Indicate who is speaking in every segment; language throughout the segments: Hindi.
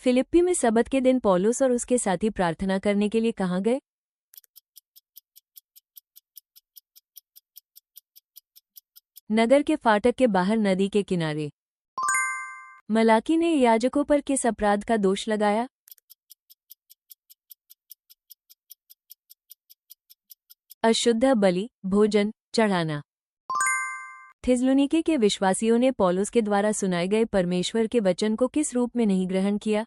Speaker 1: फिलिप्पी में सबत के दिन पौलुस और उसके साथी प्रार्थना करने के लिए कहाँ गए? नगर के फाटक के बाहर नदी के किनारे। मलाकी ने याजकों पर किस अपराध का दोष लगाया? अशुद्ध बलि भोजन चढ़ाना। थिस्सलुनीके के विश्वासियों ने पौलुस के द्वारा सुनाए गए परमेश्वर के वचन को किस रूप में नहीं ग्रहण किया?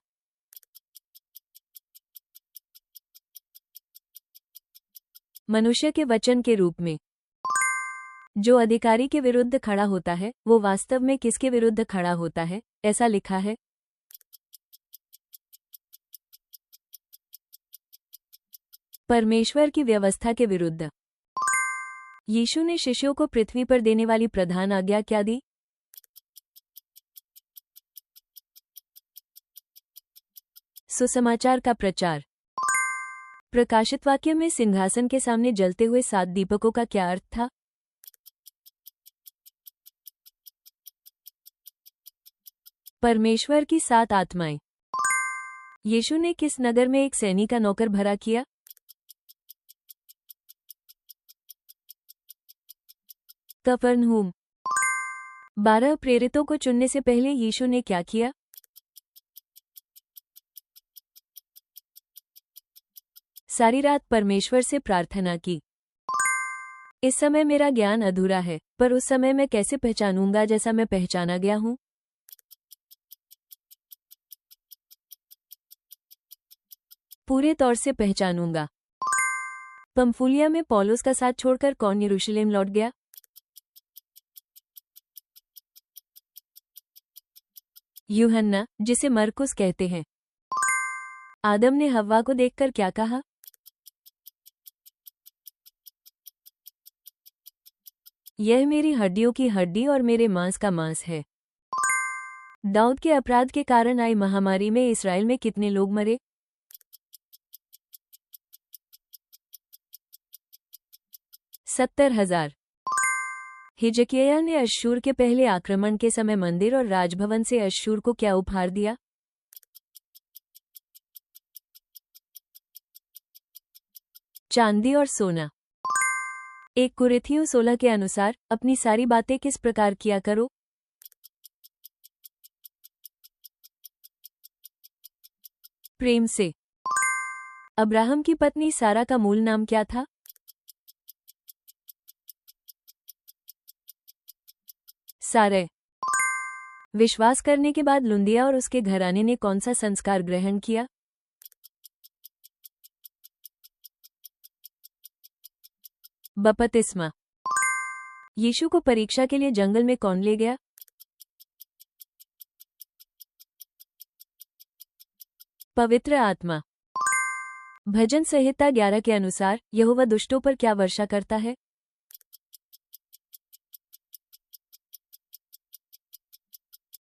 Speaker 1: मनुष्य के वचन के रूप में। जो अधिकारी के विरुद्ध खड़ा होता है वो वास्तव में किसके विरुद्ध खड़ा होता है, ऐसा लिखा है? परमेश्वर की व्यवस्था के विरुद्ध। यीशु ने शिष्यों को पृथ्वी पर देने वाली प्रधान आज्ञा क्या दी? सुसमाचार का प्रचार। प्रकाशित वाक्य में सिंहासन के सामने जलते हुए 7 दीपकों का क्या अर्थ था? परमेश्वर की 7 आत्माएं। यीशु ने किस नगर में एक सैनी का नौकर भरा किया? कफरनहूम। 12 प्रेरितों को चुनने से पहले यीशु ने क्या किया? सारी रात परमेश्वर से प्रार्थना की। इस समय मेरा ज्ञान अधूरा है, पर उस समय मैं कैसे पहचानूंगा जैसा मैं पहचाना गया हूं? पूरे तौर से पहचानूंगा। पंफूलिया में पौलुस का साथ छोड़कर कौन यरूशलेम लौट गया? यूहन्ना, जिसे मरकुस कहते हैं। आदम ने हव्वा को देखकर क्या कहा? यह मेरी हड्डियों की हड्डी और मेरे मांस का मांस है। दाऊद के अपराध के कारण आई महामारी में इस्राएल में कितने लोग मरे? 70,000। हिजकिय्याह ने अश्शूर के पहले आक्रमण के समय मंदिर और राजभवन से अश्शूर को क्या उपहार दिया? चांदी और सोना। 1 कुरिन्थियों 16 के अनुसार अपनी सारी बातें किस प्रकार किया करो? प्रेम से। अब्राहम की पत्नी सारा का मूल नाम क्या था? सारै। विश्वास करने के बाद लुदिया और उसके घराने ने कौन सा संस्कार ग्रहण किया? बपतिस्मा। यीशु को परीक्षा के लिए जंगल में कौन ले गया? पवित्र आत्मा। भजन संहिता 11 के अनुसार यहोवा दुष्टों पर क्या वर्षा करता है?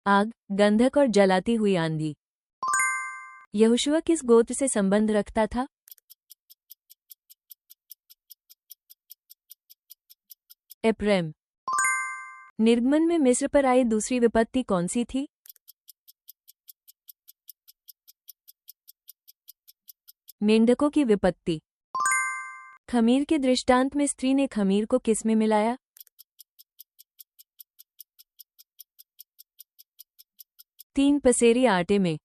Speaker 1: आग, गंधक और जलाती हुई आंधी। यहोशुआ किस गोत्र से संबंध रखता था? एप्रैम। निर्गमन में मिस्र पर आई दूसरी विपत्ति कौन सी थी? मेंढकों की विपत्ति। खमीर के दृष्टांत में स्त्री ने खमीर को किस में मिलाया? तीन पसेरी आटे में।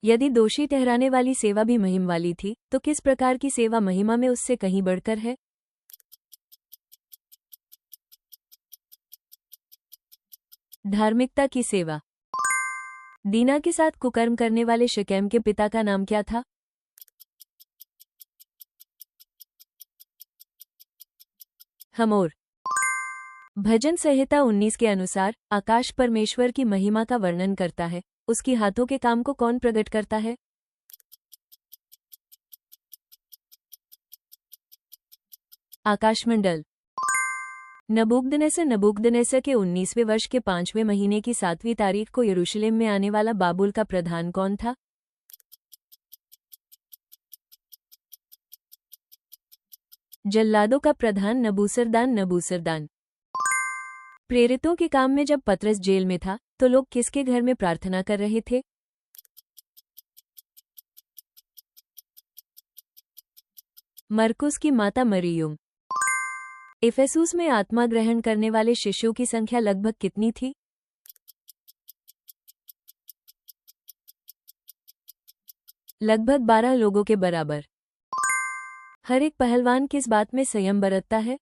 Speaker 1: यदि दोषी ठहराने वाली सेवा भी महिमा वाली थी, तो किस प्रकार की सेवा महिमा में उससे कहीं बढ़कर है? धार्मिकता की सेवा। दीना के साथ कुकर्म करने वाले शकेम के पिता का नाम क्या था? हमोर। भजन संहिता 19 के अनुसार आकाश परमेश्वर की महिमा का वर्णन करता है, उसकी हाथों के काम को कौन प्रकट करता है? आकाशमंडल। नबूकदनेस्सर के 19वें वर्ष के 5वें महीने की 7वीं तारीख को यरूशलेम में आने वाला बाबुल का प्रधान कौन था? जल्लादों का प्रधान नबूसरदान। प्रेरितों के काम में जब पतरस जेल में था, तो लोग किसके घर में प्रार्थना कर रहे थे? मरकुस की माता मरियम। इफेसुस में आत्मा ग्रहण करने वाले शिष्यों की संख्या लगभग कितनी थी? लगभग 12 लोगों के बराबर। हर एक पहलवान किस बात में संयम बरतता है?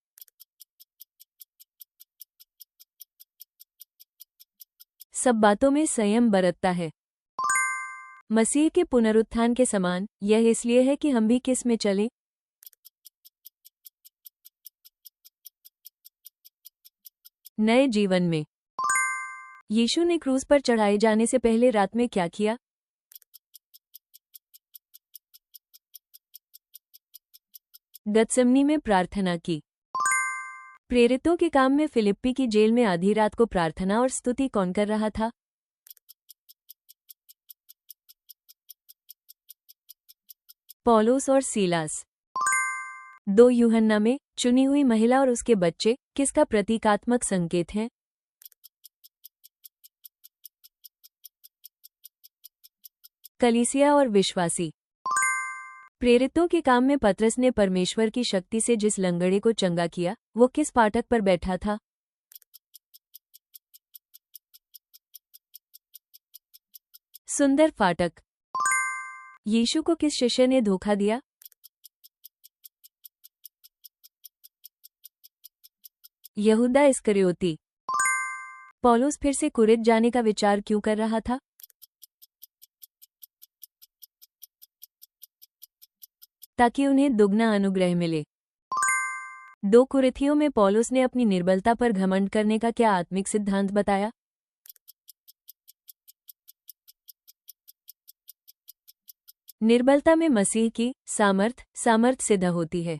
Speaker 1: सब बातों में संयम बरतता है। मसीह के पुनरुत्थान के समान यह इसलिए है कि हम भी किस में चलें? नए जीवन में। यीशु ने क्रूस पर चढ़ाए जाने से पहले रात में क्या किया? गतसमनी में प्रार्थना की। प्रेरितों के काम में फिलिप्पी की जेल में आधी रात को प्रार्थना और स्तुति कौन कर रहा था? पौलुस और सीलास। 2 यूहन्ना में चुनी हुई महिला और उसके बच्चे किसका प्रतीकात्मक संकेत हैं? कलीसिया और विश्वासी। प्रेरितों के काम में पतरस ने परमेश्वर की शक्ति से जिस लंगड़े को चंगा किया वो किस फाटक पर बैठा था? सुंदर फाटक। यीशु को किस शिष्य ने धोखा दिया? यहूदा इस्करियोती। पौलुस फिर से कुरिन्थ जाने का विचार क्यों कर रहा था? ताकि उन्हें दुगना अनुग्रह मिले। 2 कुरिन्थियों में पौलुस ने अपनी निर्बलता पर घमंड करने का क्या आत्मिक सिद्धांत बताया? निर्बलता में मसीह की सामर्थ सिद्ध होती है।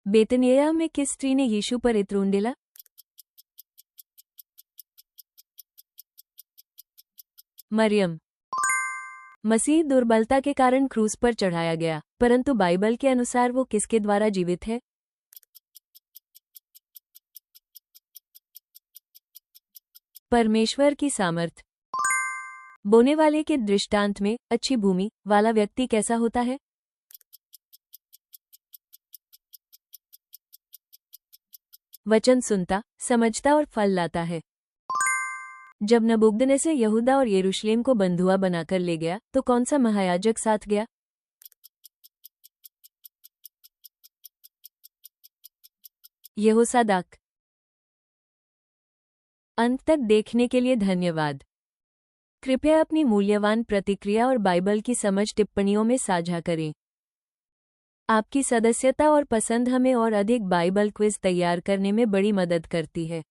Speaker 1: बेतनिय्याह में किस स्त्री ने यीशु पर इत्र उंडेला? मरियम। मसीह दुर्बलता के कारण क्रूस पर चढ़ाया गया, परंतु बाइबल के अनुसार वो किसके द्वारा जीवित है? परमेश्वर की सामर्थ। बोने वाले के दृष्टांत में अच्छी भूमि वाला व्यक्ति कैसा होता है? वचन सुनता, समझता और फल लाता है। जब नबूकदनेस्सर यहूदा और यरूशलेम को बंधुआ बनाकर ले गया तो कौन सा महायाजक साथ गया? यहोसादाक। अंत तक देखने के लिए धन्यवाद। कृपया अपनी मूल्यवान प्रतिक्रिया और बाइबल की समझ टिप्पणियों में साझा करें। आपकी सदस्यता और पसंद हमें और अधिक बाइबल क्विज तैयार करने में बड़ी मदद करती है।